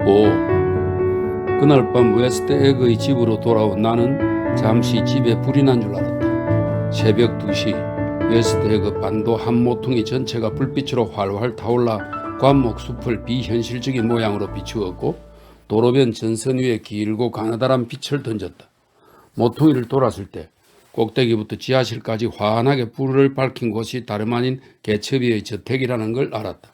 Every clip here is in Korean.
5. 그날 밤 웨스트에그의 집으로 돌아온 나는 잠시 집에 불이 난 줄 알았다. 새벽 2시 웨스트에그 반도 한 모퉁이 전체가 불빛으로 활활 타올라 관목 숲을 비현실적인 모양으로 비추었고 도로변 전선 위에 길고 가느다란 빛을 던졌다. 모퉁이를 돌았을 때 꼭대기부터 지하실까지 환하게 불을 밝힌 곳이 다름 아닌 개츠비의 저택이라는 걸 알았다.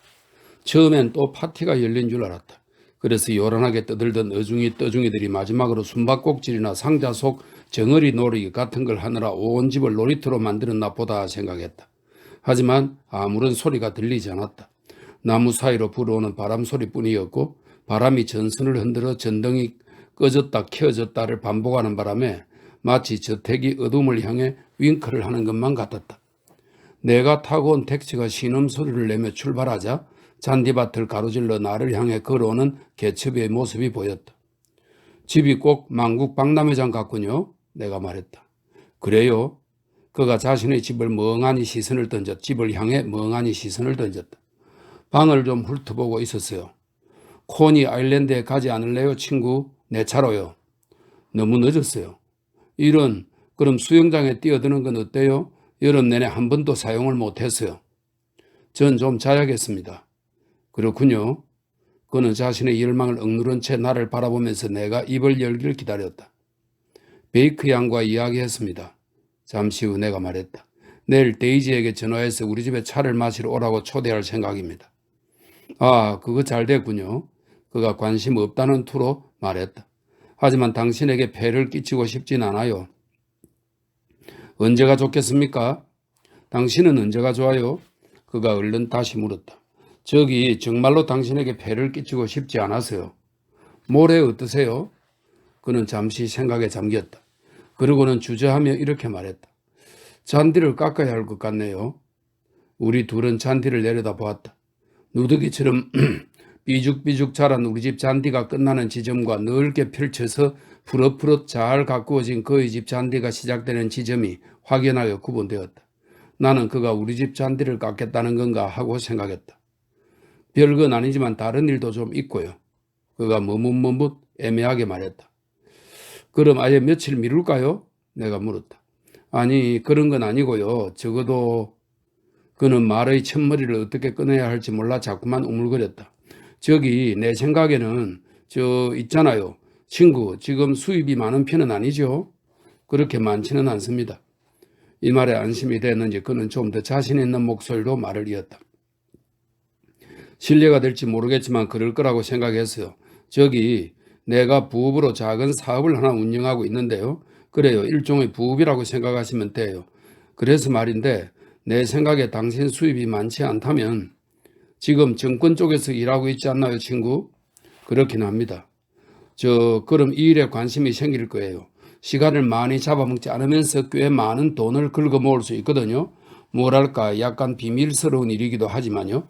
처음엔 또 파티가 열린 줄 알았다. 그래서 요란하게 떠들던 어중이 떠중이들이 마지막으로 숨바꼭질이나 상자 속 정어리 놀이 같은 걸 하느라 온 집을 놀이터로 만들었나 보다 생각했다. 하지만 아무런 소리가 들리지 않았다. 나무 사이로 불어오는 바람 소리뿐이었고 바람이 전선을 흔들어 전등이 꺼졌다 켜졌다를 반복하는 바람에 마치 저택이 어둠을 향해 윙크를 하는 것만 같았다. 내가 타고 온 택시가 신음소리를 내며 출발하자 잔디밭을 가로질러 나를 향해 걸어오는 개츠비의 모습이 보였다. 집이 꼭 만국 박람회장 같군요. 내가 말했다. 그래요. 그가 자신의 집을 집을 향해 멍하니 시선을 던졌다. 방을 좀 훑어보고 있었어요. 코니 아일랜드에 가지 않을래요, 친구? 내 차로요. 너무 늦었어요. 그럼 수영장에 뛰어드는 건 어때요? 여름 내내 한 번도 사용을 못했어요. 전 좀 자야겠습니다. 그렇군요. 그는 자신의 열망을 억누른 채 나를 바라보면서 내가 입을 열기를 기다렸다. 베이크 양과 이야기했습니다. 잠시 후 내가 말했다. 내일 데이지에게 전화해서 우리 집에 차를 마시러 오라고 초대할 생각입니다. 아, 그거 잘 됐군요. 그가 관심 없다는 투로 말했다. 하지만 당신에게 폐를 끼치고 싶진 않아요. 언제가 좋겠습니까? 당신은 언제가 좋아요? 그가 얼른 다시 물었다. 저기 정말로 당신에게 폐를 끼치고 싶지 않아서요. 모레 어떠세요? 그는 잠시 생각에 잠겼다. 그러고는 주저하며 이렇게 말했다. 잔디를 깎아야 할 것 같네요. 우리 둘은 잔디를 내려다 보았다. 누더기처럼 삐죽삐죽 자란 우리 집 잔디가 끝나는 지점과 넓게 펼쳐서 푸릇푸릇 잘 가꾸어진 그의 집 잔디가 시작되는 지점이 확연하게 구분되었다. 나는 그가 우리 집 잔디를 깎겠다는 건가 하고 생각했다. 별건 아니지만 다른 일도 좀 있고요. 그가 머뭇머뭇 애매하게 말했다. 그럼 아예 며칠 미룰까요? 내가 물었다. 아니, 그런 건 아니고요. 적어도 그는 말의 첫머리를 어떻게 끊어야 할지 몰라 자꾸만 우물거렸다. 저기 내 생각에는 있잖아요. 친구, 지금 수입이 많은 편은 아니죠? 그렇게 많지는 않습니다. 이 말에 안심이 됐는지 그는 좀 더 자신 있는 목소리로 말을 이었다. 신뢰가 될지 모르겠지만 그럴 거라고 생각했어요. 저기 내가 부업으로 작은 사업을 하나 운영하고 있는데요. 그래요. 일종의 부업이라고 생각하시면 돼요. 그래서 말인데 내 생각에 당신 수입이 많지 않다면 지금 정권 쪽에서 일하고 있지 않나요, 친구? 그렇긴 합니다. 그럼 이 일에 관심이 생길 거예요. 시간을 많이 잡아먹지 않으면서 꽤 많은 돈을 긁어 모을 수 있거든요. 뭐랄까 약간 비밀스러운 일이기도 하지만요.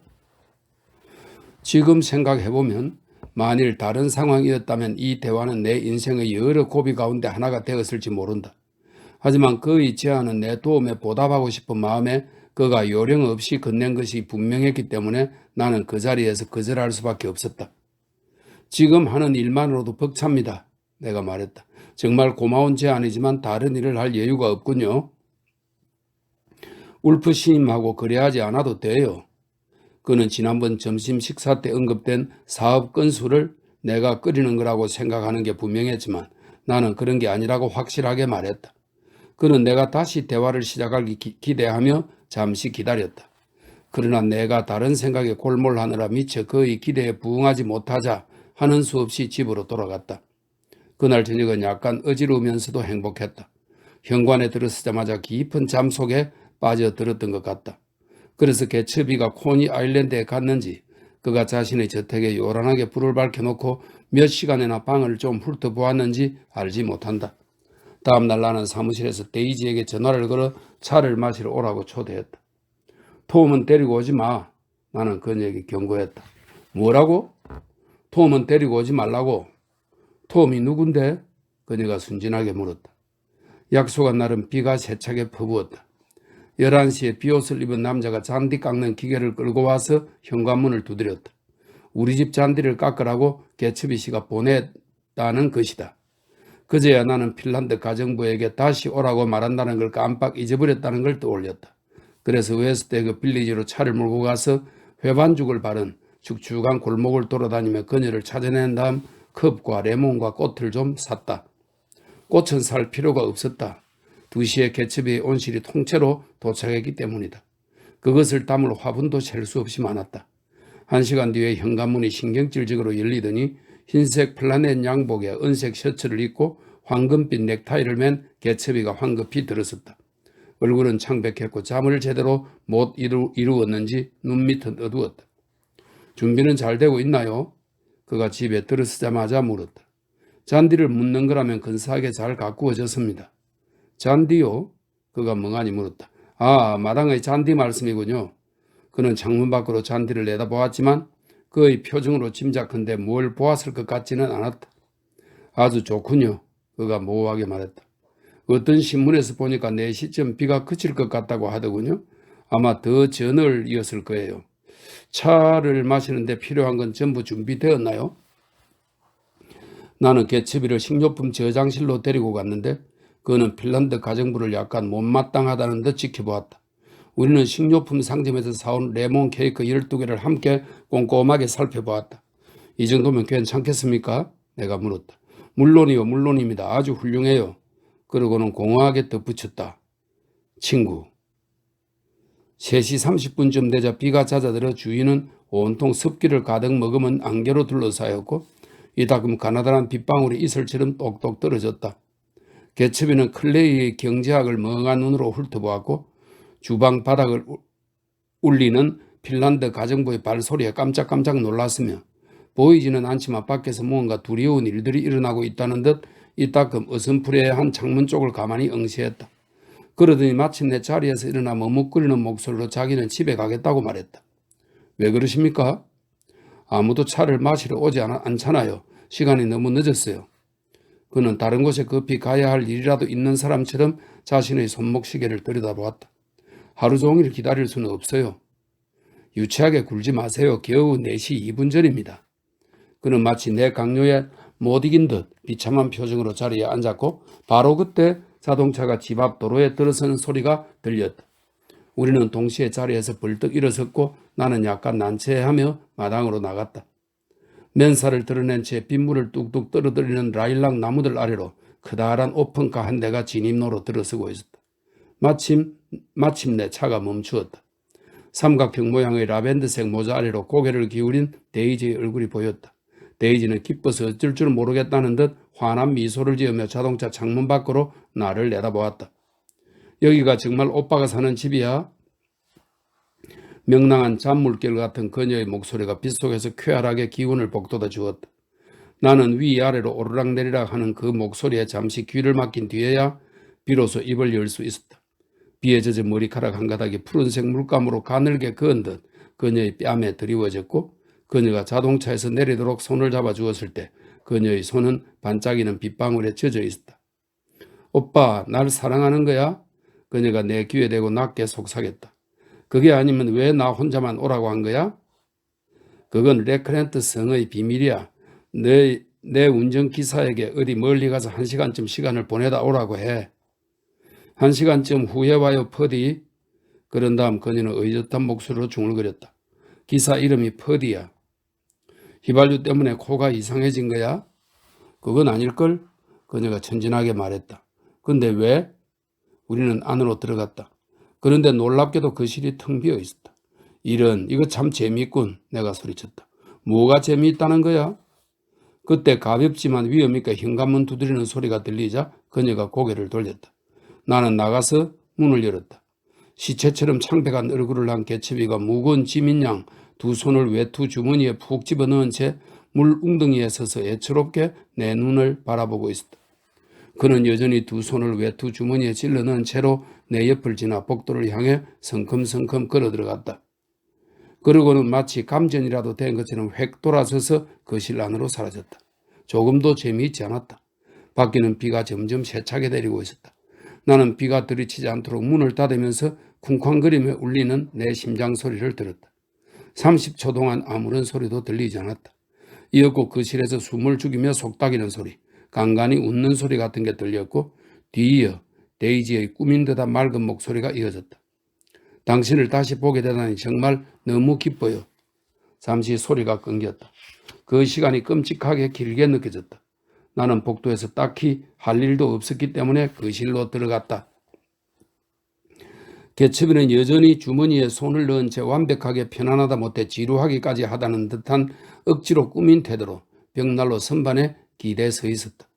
지금 생각해보면 만일 다른 상황이었다면 이 대화는 내 인생의 여러 고비 가운데 하나가 되었을지 모른다. 하지만 그의 제안은 내 도움에 보답하고 싶은 마음에 그가 요령 없이 건넨 것이 분명했기 때문에 나는 그 자리에서 거절할 수밖에 없었다. 지금 하는 일만으로도 벅찹니다. 내가 말했다. 정말 고마운 제안이지만 다른 일을 할 여유가 없군요. 울프 시님하고 거래하지 않아도 돼요. 그는 지난번 점심 식사 때 언급된 사업 건수를 내가 끓이는 거라고 생각하는 게 분명했지만 나는 그런 게 아니라고 확실하게 말했다. 그는 내가 다시 대화를 시작할 기대하며 잠시 기다렸다. 그러나 내가 다른 생각에 골몰하느라 미처 그의 기대에 부응하지 못하자 하는 수 없이 집으로 돌아갔다. 그날 저녁은 약간 어지러우면서도 행복했다. 현관에 들어서자마자 깊은 잠 속에 빠져들었던 것 같다. 그래서 개츠비가 코니 아일랜드에 갔는지 그가 자신의 저택에 요란하게 불을 밝혀놓고 몇 시간이나 방을 좀 훑어보았는지 알지 못한다. 다음날 나는 사무실에서 데이지에게 전화를 걸어 차를 마시러 오라고 초대했다. 톰은 데리고 오지 마. 나는 그녀에게 경고했다. 뭐라고? 톰은 데리고 오지 말라고. 톰이 누군데? 그녀가 순진하게 물었다. 약속한 날은 비가 세차게 퍼부었다. 11시에 비옷을 입은 남자가 잔디 깎는 기계를 끌고 와서 현관문을 두드렸다. 우리 집 잔디를 깎으라고 개츠비 씨가 보냈다는 것이다. 그제야 나는 핀란드 가정부에게 다시 오라고 말한다는 걸 깜빡 잊어버렸다는 걸 떠올렸다. 그래서 웨스트에그 빌리지로 차를 몰고 가서 회반죽을 바른 축축한 골목을 돌아다니며 그녀를 찾아낸 다음 컵과 레몬과 꽃을 좀 샀다. 꽃은 살 필요가 없었다. 2시에 개츠비의 온실이 통째로 도착했기 때문이다. 그것을 담을 화분도 셀 수 없이 많았다. 1시간 뒤에 현관문이 신경질적으로 열리더니 흰색 플라넷 양복에 은색 셔츠를 입고 황금빛 넥타이를 맨 개츠비가 황급히 들어섰다. 얼굴은 창백했고 잠을 제대로 못 이루었는지 눈밑은 어두웠다. 준비는 잘 되고 있나요? 그가 집에 들어서자마자 물었다. 잔디를 묻는 거라면 근사하게 잘 가꾸어졌습니다. 잔디요? 그가 멍하니 물었다. 아, 마당의 잔디 말씀이군요. 그는 창문 밖으로 잔디를 내다보았지만 그의 표정으로 짐작컨대 뭘 보았을 것 같지는 않았다. 아주 좋군요. 그가 모호하게 말했다. 어떤 신문에서 보니까 4시쯤 비가 그칠 것 같다고 하더군요. 아마 더 저널이었을 거예요. 차를 마시는데 필요한 건 전부 준비되었나요? 나는 개츠비를 식료품 저장실로 데리고 갔는데 그는 핀란드 가정부를 약간 못마땅하다는 듯 지켜보았다. 우리는 식료품 상점에서 사온 레몬 케이크 12개를 함께 꼼꼼하게 살펴보았다. 이 정도면 괜찮겠습니까? 내가 물었다. 물론이요, 물론입니다. 아주 훌륭해요. 그러고는 공허하게 덧붙였다. 친구. 3시 30분쯤 되자 비가 잦아들어 주위는 온통 습기를 가득 머금은 안개로 둘러싸였고 이따금 가나다란 빗방울이 이슬처럼 똑똑 떨어졌다. 개츠비는 클레이의 경제학을 멍한 눈으로 훑어보았고 주방 바닥을 울리는 핀란드 가정부의 발소리에 깜짝깜짝 놀랐으며 보이지는 않지만 밖에서 무언가 두려운 일들이 일어나고 있다는 듯 이따금 어슴푸레한 창문 쪽을 가만히 응시했다. 그러더니 마침내 자리에서 일어나 머뭇거리는 목소리로 자기는 집에 가겠다고 말했다. 왜 그러십니까? 아무도 차를 마시러 오지 않잖아요. 시간이 너무 늦었어요. 그는 다른 곳에 급히 가야 할 일이라도 있는 사람처럼 자신의 손목시계를 들여다보았다. 하루 종일 기다릴 수는 없어요. 유치하게 굴지 마세요. 겨우 4시 2분 전입니다. 그는 마치 내 강요에 못 이긴 듯 비참한 표정으로 자리에 앉았고 바로 그때 자동차가 집 앞 도로에 들어서는 소리가 들렸다. 우리는 동시에 자리에서 벌떡 일어섰고 나는 약간 난처해하며 마당으로 나갔다. 맨살을 드러낸 채 빗물을 뚝뚝 떨어뜨리는 라일락 나무들 아래로 커다란 오픈카 한 대가 진입로로 들어서고 있었다. 마침내 차가 멈추었다. 삼각형 모양의 라벤더색 모자 아래로 고개를 기울인 데이지의 얼굴이 보였다. 데이지는 기뻐서 어쩔 줄 모르겠다는 듯 환한 미소를 지으며 자동차 창문 밖으로 나를 내다보았다. 여기가 정말 오빠가 사는 집이야? 명랑한 잔물결 같은 그녀의 목소리가 빗속에서 쾌활하게 기운을 북돋아 주었다. 나는 위아래로 오르락내리락 하는 그 목소리에 잠시 귀를 막힌 뒤에야 비로소 입을 열 수 있었다. 비에 젖은 머리카락 한 가닥이 푸른색 물감으로 가늘게 그은 듯 그녀의 뺨에 드리워졌고 그녀가 자동차에서 내리도록 손을 잡아 주었을 때 그녀의 손은 반짝이는 빗방울에 젖어 있었다. 오빠, 날 사랑하는 거야? 그녀가 내 귀에 대고 낮게 속삭였다. 그게 아니면 왜 나 혼자만 오라고 한 거야? 그건 레크렌트 성의 비밀이야. 내 운전기사에게 어디 멀리 가서 1시간쯤 시간을 보내다 오라고 해. 1시간쯤 후에 와요, 퍼디. 그런 다음 그녀는 의젓한 목소리로 중얼거렸다. 기사 이름이 퍼디야. 휘발유 때문에 코가 이상해진 거야? 그건 아닐걸? 그녀가 천진하게 말했다. 근데 왜? 우리는 안으로 들어갔다. 그런데 놀랍게도 거실이 텅 비어 있었다. 이거 참 재미있군. 내가 소리쳤다. 뭐가 재미있다는 거야? 그때 가볍지만 위험 있게 현관문 두드리는 소리가 들리자 그녀가 고개를 돌렸다. 나는 나가서 문을 열었다. 시체처럼 창백한 얼굴을 한 개츠비가 무거운 짐인 양 두 손을 외투 주머니에 푹 집어넣은 채 물 웅덩이에 서서 애처롭게 내 눈을 바라보고 있었다. 그는 여전히 두 손을 외투 주머니에 질러넣은 채로 내 옆을 지나 복도를 향해 성큼성큼 걸어 들어갔다. 그러고는 마치 감전이라도 된 것처럼 획 돌아서서 거실 안으로 사라졌다. 조금도 재미있지 않았다. 밖에는 비가 점점 세차게 내리고 있었다. 나는 비가 들이치지 않도록 문을 닫으면서 쿵쾅거리며 울리는 내 심장 소리를 들었다. 30초 동안 아무런 소리도 들리지 않았다. 이었고 거실에서 숨을 죽이며 속닥이는 소리, 간간히 웃는 소리 같은 게 들렸고 뒤이어 데이지의 꾸민 듯한 맑은 목소리가 이어졌다. 당신을 다시 보게 되다니 정말 너무 기뻐요. 잠시 소리가 끊겼다. 그 시간이 끔찍하게 길게 느껴졌다. 나는 복도에서 딱히 할 일도 없었기 때문에 거실로 들어갔다. 개첩이는 여전히 주머니에 손을 넣은 채 완벽하게 편안하다 못해 지루하기까지 하다는 듯한 억지로 꾸민 태도로 벽난로 선반에 기대 서 있었다.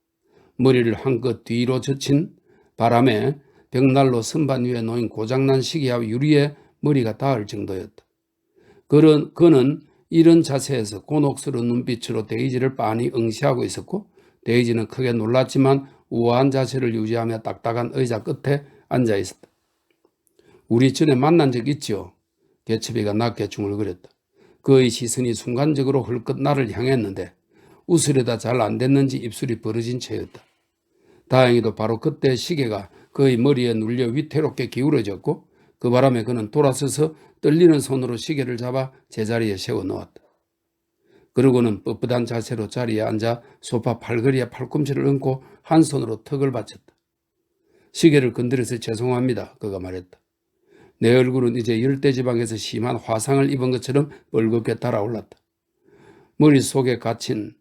머리를 한껏 뒤로 젖힌 바람에 벽난로 선반 위에 놓인 고장난 시계와 유리에 머리가 닿을 정도였다. 그는 이런 자세에서 곤혹스러운 눈빛으로 데이지를 빤히 응시하고 있었고 데이지는 크게 놀랐지만 우아한 자세를 유지하며 딱딱한 의자 끝에 앉아 있었다. 우리 전에 만난 적 있죠? 개츠비가 낮게 중얼거렸다. 그의 시선이 순간적으로 흘끗 나를 향했는데 웃으려다 잘 안 됐는지 입술이 벌어진 채였다. 다행히도 바로 그때 시계가 그의 머리에 눌려 위태롭게 기울어졌고 그 바람에 그는 돌아서서 떨리는 손으로 시계를 잡아 제자리에 세워 놓았다. 그러고는 뻣뻣한 자세로 자리에 앉아 소파 팔걸이에 팔꿈치를 얹고 한 손으로 턱을 받쳤다. 시계를 건드려서 죄송합니다. 그가 말했다. 내 얼굴은 이제 열대지방에서 심한 화상을 입은 것처럼 뻘겋게 달아올랐다. 머릿속에 갇힌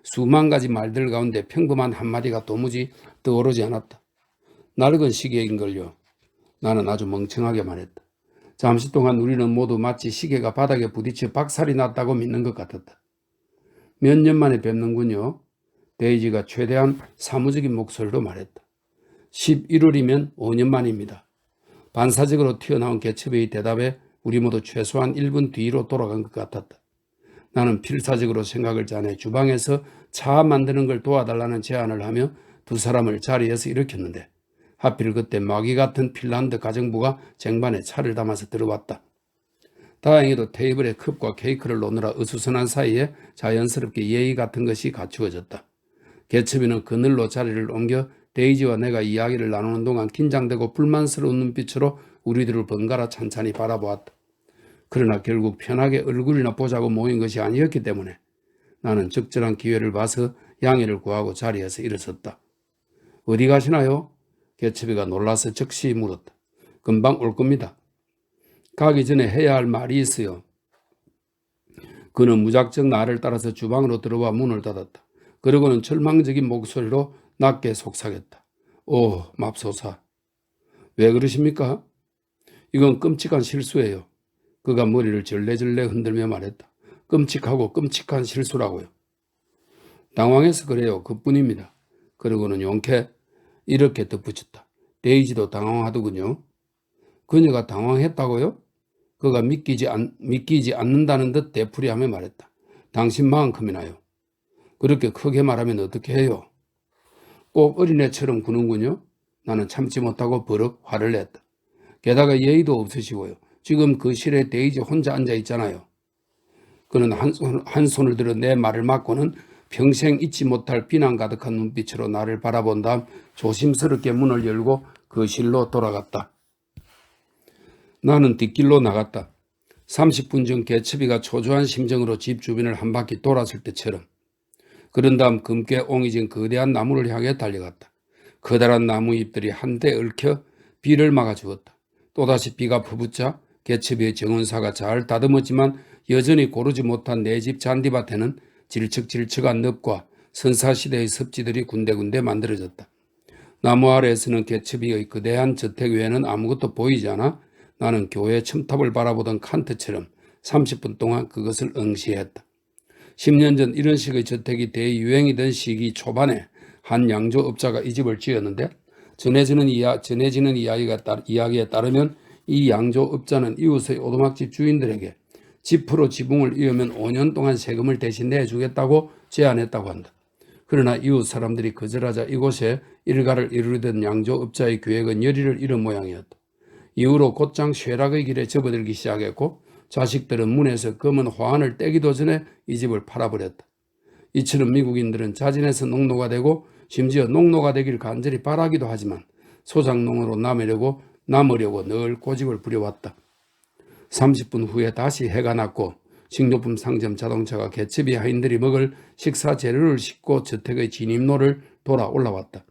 수만 가지 말들 가운데 평범한 한마디가 도무지 떠오르지 않았다. 낡은 시계인걸요. 나는 아주 멍청하게 말했다. 잠시 동안 우리는 모두 마치 시계가 바닥에 부딪혀 박살이 났다고 믿는 것 같았다. 몇 년 만에 뵙는군요. 데이지가 최대한 사무적인 목소리로 말했다. 11월이면 5년 만입니다. 반사적으로 튀어나온 개첩의 대답에 우리 모두 최소한 1분 뒤로 돌아간 것 같았다. 나는 필사적으로 생각을 짜내 주방에서 차 만드는 걸 도와달라는 제안을 하며 두 사람을 자리에서 일으켰는데 하필 그때 마귀 같은 핀란드 가정부가 쟁반에 차를 담아서 들어왔다. 다행히도 테이블에 컵과 케이크를 놓느라 어수선한 사이에 자연스럽게 예의 같은 것이 갖추어졌다. 개첩이는 그늘로 자리를 옮겨 데이지와 내가 이야기를 나누는 동안 긴장되고 불만스러운 눈빛으로 우리들을 번갈아 찬찬히 바라보았다. 그러나 결국 편하게 얼굴이나 보자고 모인 것이 아니었기 때문에 나는 적절한 기회를 봐서 양해를 구하고 자리에서 일어섰다. 어디 가시나요? 개첩이가 놀라서 즉시 물었다. 금방 올 겁니다. 가기 전에 해야 할 말이 있어요. 그는 무작정 나를 따라서 주방으로 들어와 문을 닫았다. 그러고는 절망적인 목소리로 낮게 속삭였다. 오, 맙소사. 왜 그러십니까? 이건 끔찍한 실수예요. 그가 머리를 절레절레 흔들며 말했다. 끔찍하고 끔찍한 실수라고요. 당황해서 그래요. 그뿐입니다. 그러고는 용케 이렇게 덧붙였다. 데이지도 당황하더군요. 그녀가 당황했다고요? 그가 믿기지 않는다는 듯 되풀이하며 말했다. 당신 마음큼이나요. 그렇게 크게 말하면 어떻게 해요? 꼭 어린애처럼 구는군요. 나는 참지 못하고 버럭 화를 냈다. 게다가 예의도 없으시고요. 지금 그 실에 데이지 혼자 앉아 있잖아요. 그는 한 손을 들어 내 말을 막고는 평생 잊지 못할 비난 가득한 눈빛으로 나를 바라본 다음 조심스럽게 문을 열고 거실로 돌아갔다. 나는 뒷길로 나갔다. 30분 전 개츠비가 초조한 심정으로 집 주변을 한 바퀴 돌았을 때처럼. 그런 다음 검게 옹이진 거대한 나무를 향해 달려갔다. 커다란 나무 잎들이 한데 얽혀 비를 막아주었다. 또다시 비가 퍼붓자 개츠비의 정원사가 잘 다듬었지만 여전히 고르지 못한 내 집 잔디밭에는 질척질척한 늪과 선사시대의 습지들이 군데군데 만들어졌다. 나무 아래에서는 개츠비의 거대한 저택 외에는 아무것도 보이지 않아 나는 교회 첨탑을 바라보던 칸트처럼 30분 동안 그것을 응시했다. 10년 전 이런 식의 저택이 대유행이던 시기 초반에 한 양조업자가 이 집을 지었는데 전해지는 이야기에 따르면 이 양조업자는 이웃의 오두막집 주인들에게 지프로 지붕을 이으면 5년 동안 세금을 대신 내주겠다고 제안했다고 한다. 그러나 이웃 사람들이 거절하자 이곳에 일가를 이루려던 양조업자의 계획은 열의를 잃은 모양이었다. 이후로 곧장 쇠락의 길에 접어들기 시작했고 자식들은 문에서 검은 화환을 떼기도 전에 이 집을 팔아버렸다. 이처럼 미국인들은 자진해서 농노가 되고 심지어 농노가 되길 간절히 바라기도 하지만 소작농으로 남으려고 늘 고집을 부려왔다. 30분 후에 다시 해가 났고 식료품 상점 자동차가 개첩이 하인들이 먹을 식사 재료를 싣고 저택의 진입로를 돌아 올라왔다.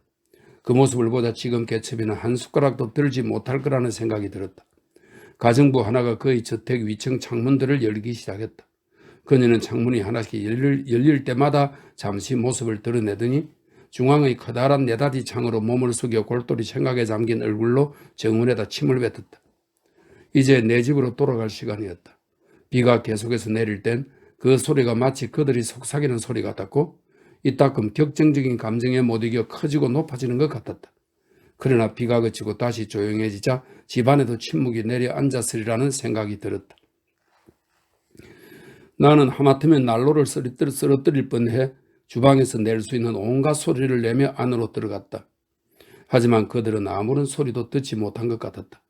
그 모습을 보자 지금 개첩이는 한 숟가락도 들지 못할 거라는 생각이 들었다. 가정부 하나가 그의 저택 위층 창문들을 열기 시작했다. 그녀는 창문이 하나씩 열릴 때마다 잠시 모습을 드러내더니 중앙의 커다란 네다지 창으로 몸을 숙여 골똘히 생각에 잠긴 얼굴로 정문에다 침을 뱉었다. 이제 내 집으로 돌아갈 시간이었다. 비가 계속해서 내릴 땐 그 소리가 마치 그들이 속삭이는 소리 같았고 이따금 격정적인 감정에 못 이겨 커지고 높아지는 것 같았다. 그러나 비가 그치고 다시 조용해지자 집안에도 침묵이 내려앉았으리라는 생각이 들었다. 나는 하마터면 난로를 쓰러뜨릴 뻔해 주방에서 낼 수 있는 온갖 소리를 내며 안으로 들어갔다. 하지만 그들은 아무런 소리도 듣지 못한 것 같았다.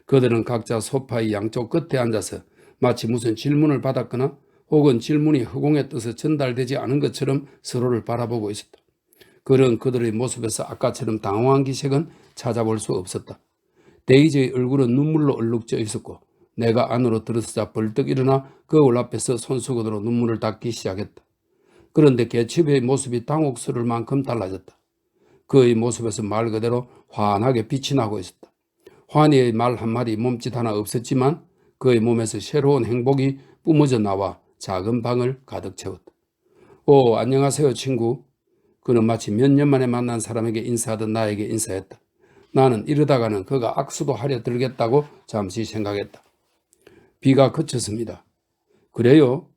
그들은 각자 소파의 양쪽 끝에 앉아서 마치 무슨 질문을 받았거나 혹은 질문이 허공에 떠서 전달되지 않은 것처럼 서로를 바라보고 있었다. 그런 그들의 모습에서 아까처럼 당황한 기색은 찾아볼 수 없었다. 데이지의 얼굴은 눈물로 얼룩져 있었고 내가 안으로 들어서자 벌떡 일어나 거울 앞에서 손수건으로 눈물을 닦기 시작했다. 그런데 개츠비의 모습이 당혹스러울 만큼 달라졌다. 그의 모습에서 말 그대로 환하게 빛이 나고 있었다. 환희의 말 한마디 몸짓 하나 없었지만 그의 몸에서 새로운 행복이 뿜어져 나와 작은 방을 가득 채웠다. 오, 안녕하세요, 친구. 그는 마치 몇 년 만에 만난 사람에게 인사하듯 나에게 인사했다. 나는 이러다가는 그가 악수도 하려 들겠다고 잠시 생각했다. 비가 그쳤습니다. 그래요?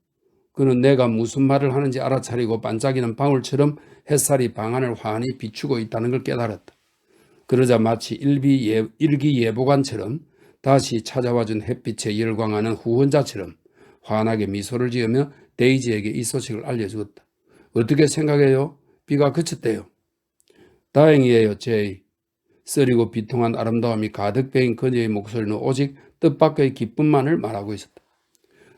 그는 내가 무슨 말을 하는지 알아차리고 반짝이는 방울처럼 햇살이 방 안을 환히 비추고 있다는 걸 깨달았다. 그러자 마치 일기예보관처럼 다시 찾아와준 햇빛에 열광하는 후원자처럼 환하게 미소를 지으며 데이지에게 이 소식을 알려주었다. 어떻게 생각해요? 비가 그쳤대요. 다행이에요, 제이. 쓰리고 비통한 아름다움이 가득 배인 그녀의 목소리는 오직 뜻밖의 기쁨만을 말하고 있었다.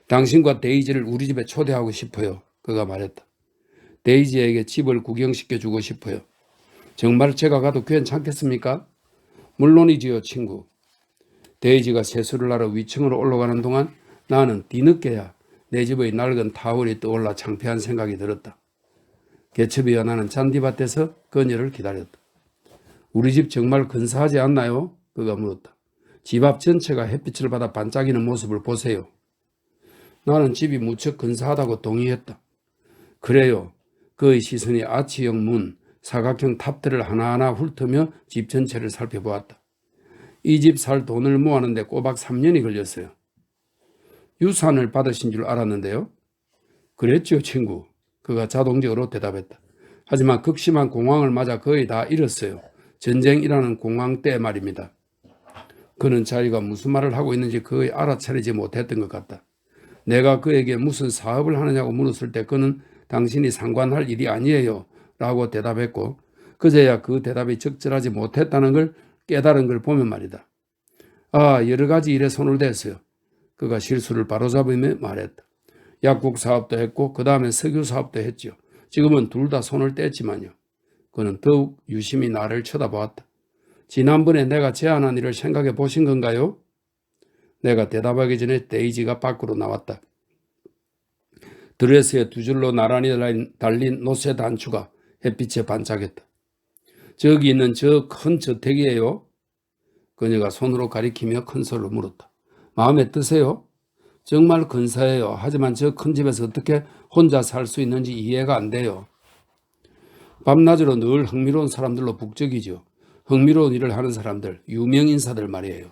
당신과 데이지를 우리 집에 초대하고 싶어요. 그가 말했다. 데이지에게 집을 구경시켜주고 싶어요. 정말 제가 가도 괜찮겠습니까? 물론이지요, 친구. 데이지가 세수를 하러 위층으로 올라가는 동안 나는 뒤늦게야 내 집의 낡은 타월이 떠올라 창피한 생각이 들었다. 개첩이와 나는 잔디밭에서 그녀를 기다렸다. 우리 집 정말 근사하지 않나요? 그가 물었다. 집 앞 전체가 햇빛을 받아 반짝이는 모습을 보세요. 나는 집이 무척 근사하다고 동의했다. 그래요. 그의 시선이 아치형 문, 사각형 탑들을 하나하나 훑으며 집 전체를 살펴보았다. 이 집 살 돈을 모았는데 꼬박 3년이 걸렸어요. 유산을 받으신 줄 알았는데요. 그랬죠, 친구. 그가 자동적으로 대답했다. 하지만 극심한 공황을 맞아 거의 다 잃었어요. 전쟁이라는 공황 때 말입니다. 그는 자기가 무슨 말을 하고 있는지 거의 알아차리지 못했던 것 같다. 내가 그에게 무슨 사업을 하느냐고 물었을 때 그는 당신이 상관할 일이 아니에요 라고 대답했고 그제야 그 대답이 적절하지 못했다는 걸 깨달은 걸 보면 말이다. 아, 여러 가지 일에 손을 댔어요. 그가 실수를 바로잡으며 말했다. 약국 사업도 했고 그 다음에 석유 사업도 했죠. 지금은 둘 다 손을 뗐지만요. 그는 더욱 유심히 나를 쳐다보았다. 지난번에 내가 제안한 일을 생각해 보신 건가요? 내가 대답하기 전에 데이지가 밖으로 나왔다. 드레스에 두 줄로 나란히 달린 노쇠 단추가 햇빛에 반짝였다. 저기 있는 저 큰 저택이에요? 그녀가 손으로 가리키며 큰 소리로 물었다. 마음에 드세요? 정말 근사해요. 하지만 저 큰 집에서 어떻게 혼자 살 수 있는지 이해가 안 돼요. 밤낮으로 늘 흥미로운 사람들로 북적이죠. 흥미로운 일을 하는 사람들, 유명 인사들 말이에요.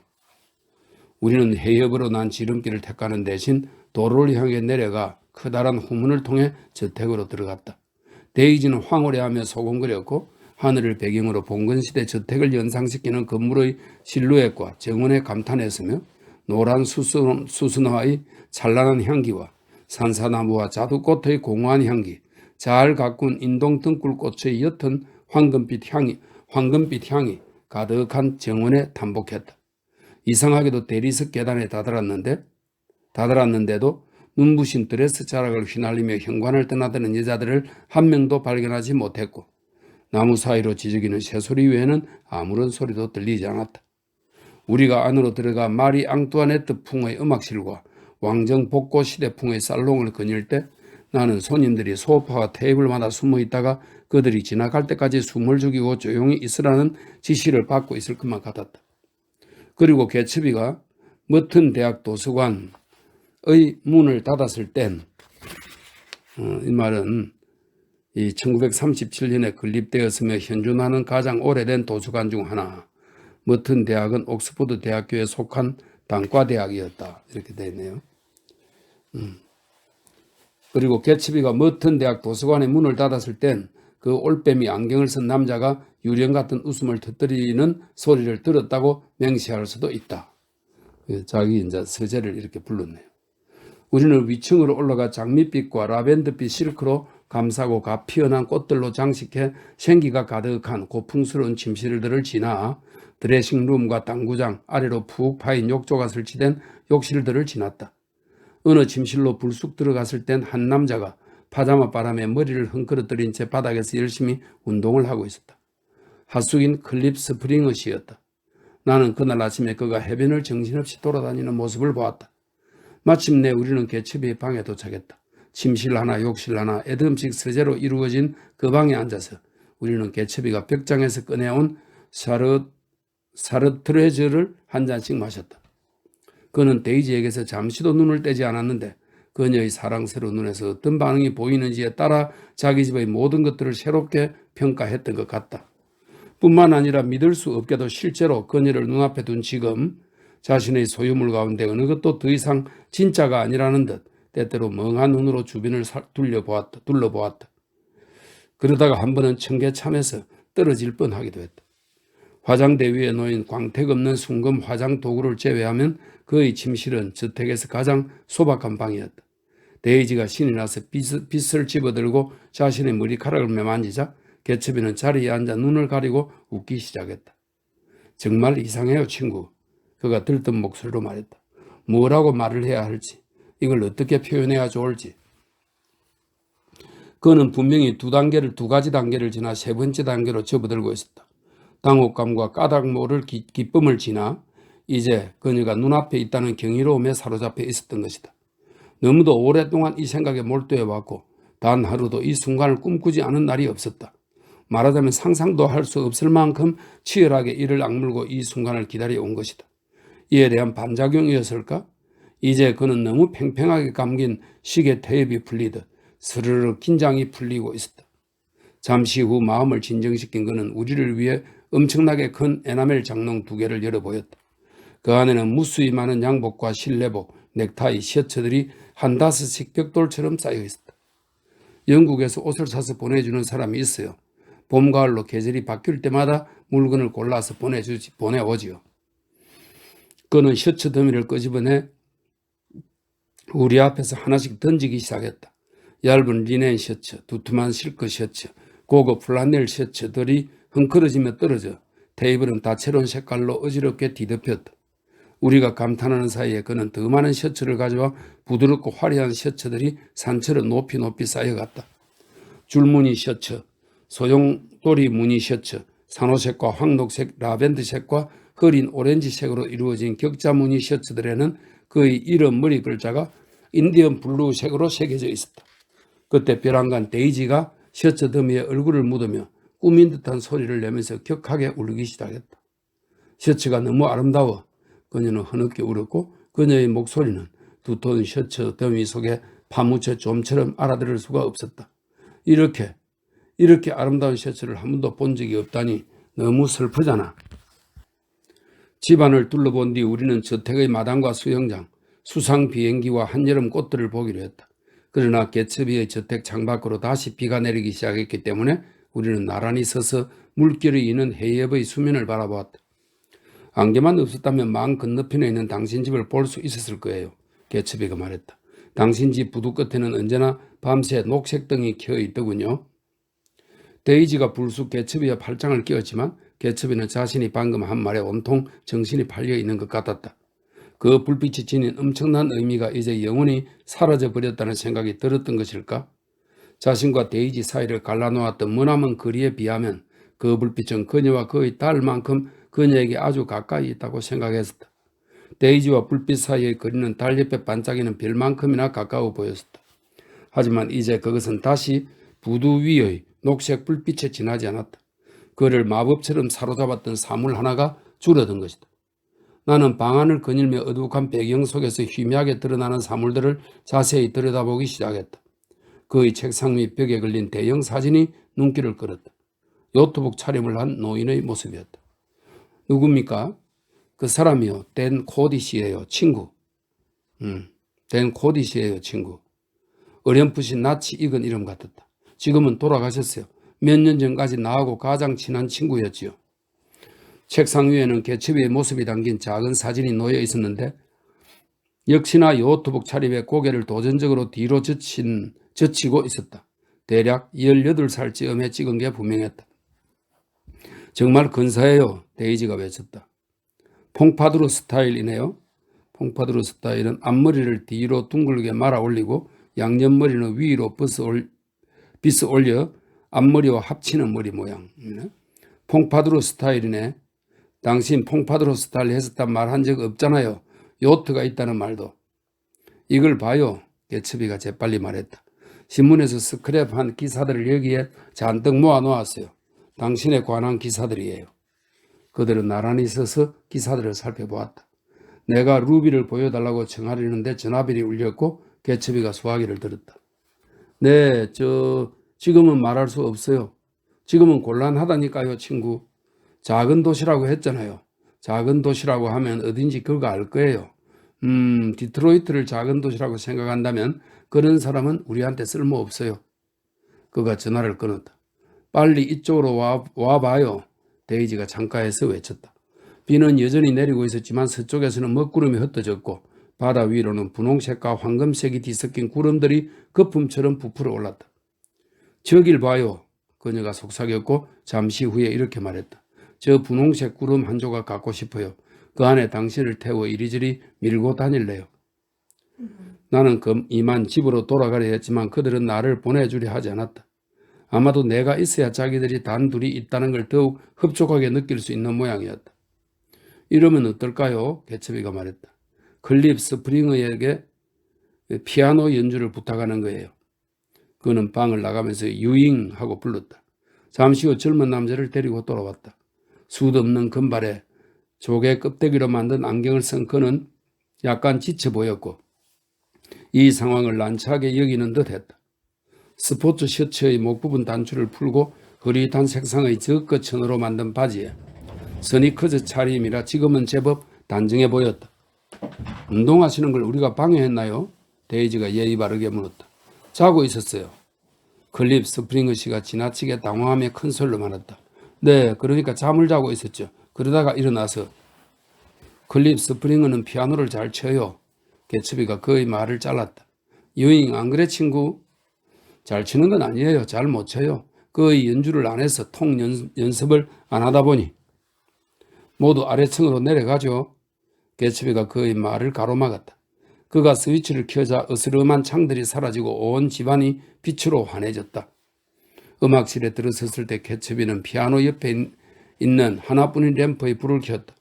우리는 해협으로 난 지름길을 택하는 대신 도로를 향해 내려가 커다란 후문을 통해 저택으로 들어갔다. 데이지는 황홀해하며 소곤거렸고 하늘을 배경으로 봉건시대 저택을 연상시키는 건물의 실루엣과 정원에 감탄했으며 노란 수선화의 찬란한 향기와 산사나무와 자두꽃의 공허한 향기, 잘 가꾼 인동 등굴꽃의 옅은 황금빛 향이 가득한 정원에 tam복했다. 이상하게도 대리석 계단에 다다랐는데도 눈부신 드레스 자락을 휘날리며 현관을 떠나드는 여자들을 한 명도 발견하지 못했고 나무 사이로 지저귀는 새소리 외에는 아무런 소리도 들리지 않았다. 우리가 안으로 들어가 마리 앙뚜아네트 풍의 음악실과 왕정 복고 시대 풍의 살롱을 거닐 때 나는 손님들이 소파와 테이블마다 숨어 있다가 그들이 지나갈 때까지 숨을 죽이고 조용히 있으라는 지시를 받고 있을 것만 같았다. 그리고 개츠비가 머튼 대학 도서관의 문을 닫았을 땐 이 말은 이 1937년에 건립되었으며 현존하는 가장 오래된 도서관 중 하나, 머튼 대학은 옥스퍼드 대학교에 속한 단과대학이었다. 이렇게 되어 있네요. 그리고 개츠비가 머튼 대학 도서관의 문을 닫았을 땐 그 올빼미 안경을 쓴 남자가 유령 같은 웃음을 터뜨리는 소리를 들었다고 맹세할 수도 있다. 자기 이제 서재를 이렇게 불렀네요. 우리는 위층으로 올라가 장밋빛과 라벤더빛 실크로 감싸고 가 피어난 꽃들로 장식해 생기가 가득한 고풍스러운 침실들을 지나 드레싱룸과 당구장, 아래로 푹 파인 욕조가 설치된 욕실들을 지났다. 어느 침실로 불쑥 들어갔을 땐 한 남자가 파자마 바람에 머리를 흥그러뜨린 채 바닥에서 열심히 운동을 하고 있었다. 핫숙인 클립 스프링어시였다. 나는 그날 아침에 그가 해변을 정신없이 돌아다니는 모습을 보았다. 마침내 우리는 개츠비의 방에 도착했다. 침실 하나, 욕실 하나, 애듬식 서재로 이루어진 그 방에 앉아서 우리는 개츠비가 벽장에서 꺼내온 사르트레즈를 한 잔씩 마셨다. 그는 데이지에게서 잠시도 눈을 떼지 않았는데 그녀의 사랑스러운 눈에서 어떤 반응이 보이는지에 따라 자기 집의 모든 것들을 새롭게 평가했던 것 같다. 뿐만 아니라 믿을 수 없게도 실제로 그녀를 눈앞에 둔 지금 자신의 소유물 가운데 어느 것도 더 이상 진짜가 아니라는 듯 때때로 멍한 눈으로 주변을 둘러보았다. 그러다가 한 번은 청계참에서 떨어질 뻔하기도 했다. 화장대 위에 놓인 광택 없는 순금 화장 도구를 제외하면 그의 침실은 저택에서 가장 소박한 방이었다. 데이지가 신이 나서 빗을 집어들고 자신의 머리카락을 매만지자 개츠비는 자리에 앉아 눈을 가리고 웃기 시작했다. 정말 이상해요, 친구. 그가 들뜬 목소리로 말했다. 뭐라고 말을 해야 할지, 이걸 어떻게 표현해야 좋을지. 그는 분명히 두 가지 단계를 지나 세 번째 단계로 접어들고 있었다. 당혹감과 까닭 모를 기쁨을 지나 이제 그녀가 눈앞에 있다는 경이로움에 사로잡혀 있었던 것이다. 너무도 오랫동안 이 생각에 몰두해왔고 단 하루도 이 순간을 꿈꾸지 않은 날이 없었다. 말하자면 상상도 할 수 없을 만큼 치열하게 이를 악물고 이 순간을 기다려온 것이다. 이에 대한 반작용이었을까? 이제 그는 너무 팽팽하게 감긴 시계 테이프가 풀리듯 스르르 긴장이 풀리고 있었다. 잠시 후 마음을 진정시킨 그는 우리를 위해 엄청나게 큰 에나멜 장롱 2개를 열어 보였다. 그 안에는 무수히 많은 양복과 실내복, 넥타이, 셔츠들이 한 5씩 벽돌처럼 쌓여 있었다. 영국에서 옷을 사서 보내주는 사람이 있어요. 봄, 가을로 계절이 바뀔 때마다 물건을 골라서 보내오지요. 그는 셔츠 더미를 끄집어내 우리 앞에서 하나씩 던지기 시작했다. 얇은 리넨 셔츠, 두툼한 실크 셔츠, 고급 플라넬 셔츠들이 흥크러지며 떨어져 테이블은 다채로운 색깔로 어지럽게 뒤덮였다. 우리가 감탄하는 사이에 그는 더 많은 셔츠를 가져와 부드럽고 화려한 셔츠들이 산처럼 높이 쌓여갔다. 줄무늬 셔츠, 소용돌이 무늬 셔츠, 산호색과 황록색, 라벤더색과 흐린 오렌지색으로 이루어진 격자 무늬 셔츠들에는 그의 이름 머리 글자가 인디언 블루색으로 새겨져 있었다. 그때 벼랑간 데이지가 셔츠 더미에 얼굴을 묻으며 꾸민 듯한 소리를 내면서 격하게 울기 시작했다. 셔츠가 너무 아름다워 그녀는 흐느껴 울었고 그녀의 목소리는 두터운 셔츠 더미 속에 파묻혀 좀처럼 알아들을 수가 없었다. 이렇게 아름다운 셔츠를 한 번도 본 적이 없다니 너무 슬프잖아. 집안을 둘러본 뒤 우리는 저택의 마당과 수영장, 수상 비행기와 한여름 꽃들을 보기로 했다. 그러나 개츠비의 저택 창밖으로 다시 비가 내리기 시작했기 때문에 우리는 나란히 서서 물결이 이는 해협의 수면을 바라보았다. 안개만 없었다면 망 건너편에 있는 당신 집을 볼 수 있었을 거예요. 개츠비가 말했다. 당신 집 부두 끝에는 언제나 밤새 녹색 등이 켜어 있더군요. 데이지가 불쑥 개츠비의 팔짱을 끼웠지만 개츠비는 자신이 방금 한 말에 온통 정신이 팔려 있는 것 같았다. 그 불빛이 지닌 엄청난 의미가 이제 영원히 사라져 버렸다는 생각이 들었던 것일까? 자신과 데이지 사이를 갈라놓았던 머나먼 거리에 비하면 그 불빛은 그녀와 그의 딸만큼 그녀에게 아주 가까이 있다고 생각했었다. 데이지와 불빛 사이의 거리는 달 옆에 반짝이는 별만큼이나 가까워 보였었다. 하지만 이제 그것은 다시 부두 위의 녹색 불빛에 지나지 않았다. 그를 마법처럼 사로잡았던 사물 하나가 줄어든 것이다. 나는 방안을 거닐며 어둑한 배경 속에서 희미하게 드러나는 사물들을 자세히 들여다보기 시작했다. 그의 책상 및 벽에 걸린 대형 사진이 눈길을 끌었다. 노트북 촬영을 한 노인의 모습이었다. 누굽니까? 그 사람이요. 댄 코디 씨예요. 친구. 댄 코디 씨예요. 친구. 어렴풋이 낯이 익은 이름 같았다. 지금은 돌아가셨어요. 몇 년 전까지 나하고 가장 친한 친구였지요. 책상 위에는 개츠비의 모습이 담긴 작은 사진이 놓여 있었는데 역시나 노트북 차림에 고개를 도전적으로 뒤로 젖히고 있었다. 대략 18살쯤에 찍은 게 분명했다. 정말 근사해요. 데이지가 외쳤다. 퐁파두르 스타일이네요. 퐁파두르 스타일은 앞머리를 뒤로 둥글게 말아 올리고 양옆머리는 위로 빗어 올려 앞머리와 합치는 머리 모양이네. 퐁파두르 스타일이네. 당신 퐁파두르 스타일 했었단 말 한 적 없잖아요. 요트가 있다는 말도. 이걸 봐요. 개츠비가 재빨리 말했다. 신문에서 스크랩한 기사들을 여기에 잔뜩 모아놓았어요. 당신에 관한 기사들이에요. 그들은 나란히 서서 기사들을 살펴보았다. 내가 루비를 보여달라고 청하려는데 전화벨이 울렸고 개츠비가 수화기를 들었다. 네, 지금은 말할 수 없어요. 지금은 곤란하다니까요, 친구. 작은 도시라고 했잖아요. 작은 도시라고 하면 어딘지 그거 알 거예요. 디트로이트를 작은 도시라고 생각한다면 그런 사람은 우리한테 쓸모없어요. 그가 전화를 끊었다. 빨리 이쪽으로 와봐요. 데이지가 창가에서 외쳤다. 비는 여전히 내리고 있었지만 서쪽에서는 먹구름이 흩어졌고 바다 위로는 분홍색과 황금색이 뒤섞인 구름들이 거품처럼 부풀어 올랐다. 저길 봐요. 그녀가 속삭였고 잠시 후에 이렇게 말했다. 저 분홍색 구름 한 조각 갖고 싶어요. 그 안에 당신을 태워 이리저리 밀고 다닐래요. 나는 이만 집으로 돌아가려 했지만 그들은 나를 보내주려 하지 않았다. 아마도 내가 있어야 자기들이 단둘이 있다는 걸 더욱 흡족하게 느낄 수 있는 모양이었다. 이러면 어떨까요? 개츠비가 말했다. 클립 스프링어에게 피아노 연주를 부탁하는 거예요. 그는 방을 나가면서 유잉 하고 불렀다. 잠시 후 젊은 남자를 데리고 돌아왔다. 숱 없는 금발에 조개 껍데기로 만든 안경을 쓴 그는 약간 지쳐 보였고 이 상황을 난처하게 여기는 듯했다. 스포츠 셔츠의 목 부분 단추를 풀고 흐릿한 색상의 저끝천으로 만든 바지에 스니커즈 차림이라 지금은 제법 단정해 보였다. 운동하시는 걸 우리가 방해했나요? 데이지가 예의 바르게 물었다. 자고 있었어요. 클립 스프링어 씨가 지나치게 당황하며 큰 소리로 말했다. 네, 그러니까 잠을 자고 있었죠. 그러다가 일어나서. 클립 스프링어는 피아노를 잘 쳐요. 개츠비가 그의 말을 잘랐다. 유잉, 안 그래 친구? 잘 치는 건 아니에요. 잘 못 쳐요. 그의 연주를 안 해서 연습을 안 하다 보니. 모두 아래층으로 내려가죠. 개츠비가 그의 말을 가로막았다. 그가 스위치를 켜자 어스름한 창들이 사라지고 온 집안이 빛으로 환해졌다. 음악실에 들어섰을 때 개츠비는 피아노 옆에 있는 하나뿐인 램프에 불을 켰다.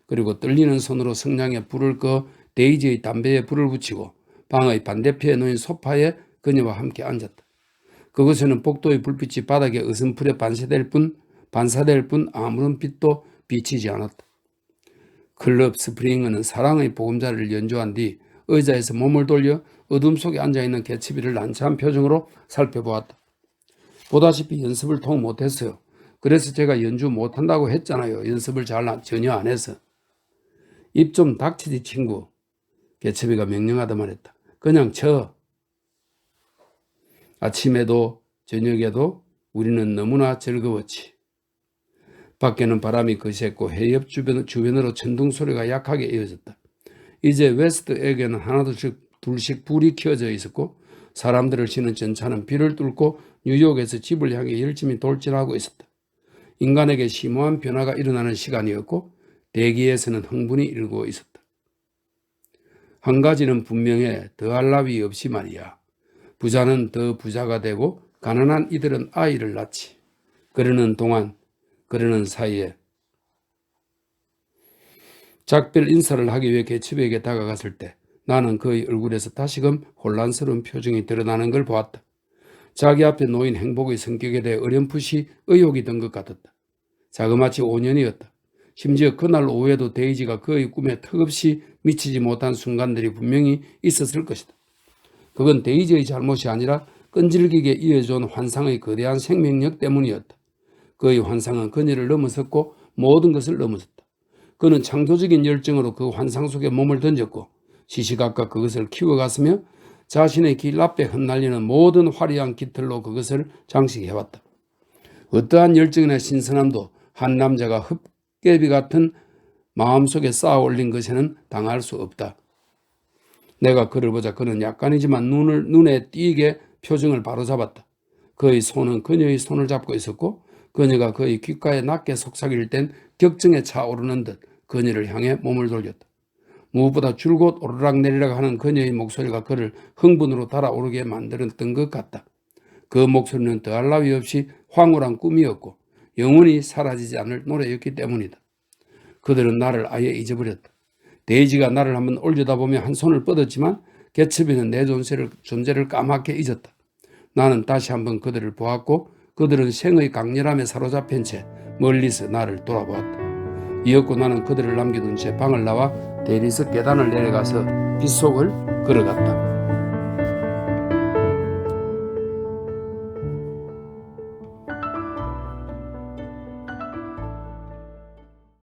그리고 떨리는 손으로 성냥에 불을 꺼 데이지의 담배에 불을 붙이고 방의 반대편에 놓인 소파에 그녀와 함께 앉았다. 그곳에는 복도의 불빛이 바닥에 어슴푸레 반사될 뿐 아무런 빛도 비치지 않았다. 클럽 스프링어는 사랑의 보금자리를 연주한 뒤 의자에서 몸을 돌려 어둠 속에 앉아있는 개츠비를 난처한 표정으로 살펴보았다. 보다시피 연습을 통 못했어요. 그래서 제가 연주 못한다고 했잖아요. 연습을 전혀 안 해서. 입 좀 닥치지 친구. 개츠비가 명령하다 말했다. 그냥 쳐. 아침에도 저녁에도 우리는 너무나 즐거웠지. 밖에는 바람이 거셌고 해협 주변으로 천둥 소리가 약하게 이어졌다. 이제 웨스트에게는 하나둘씩 불이 켜져 있었고 사람들을 싣는 전차는 비를 뚫고 뉴욕에서 집을 향해 열심히 돌진하고 있었다. 인간에게 심오한 변화가 일어나는 시간이었고 대기에서는 흥분이 일고 있었다. 한 가지는 분명해. 더할 나위 없이 말이야. 부자는 더 부자가 되고 가난한 이들은 아이를 낳지. 그러는 사이에 작별 인사를 하기 위해 개츠비에게 다가갔을 때 나는 그의 얼굴에서 다시금 혼란스러운 표정이 드러나는 걸 보았다. 자기 앞에 놓인 행복의 성격에 대해 어렴풋이 의혹이 든 것 같았다. 자그마치 5년이었다. 심지어 그날 오후에도 데이지가 그의 꿈에 턱없이 미치지 못한 순간들이 분명히 있었을 것이다. 그건 데이지의 잘못이 아니라 끈질기게 이어져온 환상의 거대한 생명력 때문이었다. 그의 환상은 그녀를 넘어섰고 모든 것을 넘어섰다. 그는 창조적인 열정으로 그 환상 속에 몸을 던졌고 시시각각 그것을 키워갔으며 자신의 길 앞에 흩날리는 모든 화려한 깃털로 그것을 장식해왔다. 어떠한 열정이나 신선함도 한 남자가 흡개비 같은 마음속에 쌓아 올린 것에는 당할 수 없다. 내가 그를 보자 그는 약간이지만 눈에 띄게 표정을 바로잡았다. 그의 손은 그녀의 손을 잡고 있었고 그녀가 그의 귓가에 낮게 속삭일 땐 격정에 차오르는 듯 그녀를 향해 몸을 돌렸다. 무엇보다 줄곧 오르락 내리락 하는 그녀의 목소리가 그를 흥분으로 달아오르게 만들었던 것 같다. 그 목소리는 더할 나위 없이 황홀한 꿈이었고 영원히 사라지지 않을 노래였기 때문이다. 그들은 나를 아예 잊어버렸다. 데이지가 나를 한번 올려다보며 한 손을 뻗었지만 개츠비는 내 존재를 까맣게 잊었다. 나는 다시 한번 그들을 보았고 그들은 생의 강렬함에 사로잡힌 채 멀리서 나를 돌아보았다. 이었고 나는 그들을 남겨둔 채 방을 나와 대리석 계단을 내려가서 빗속을 걸어갔다.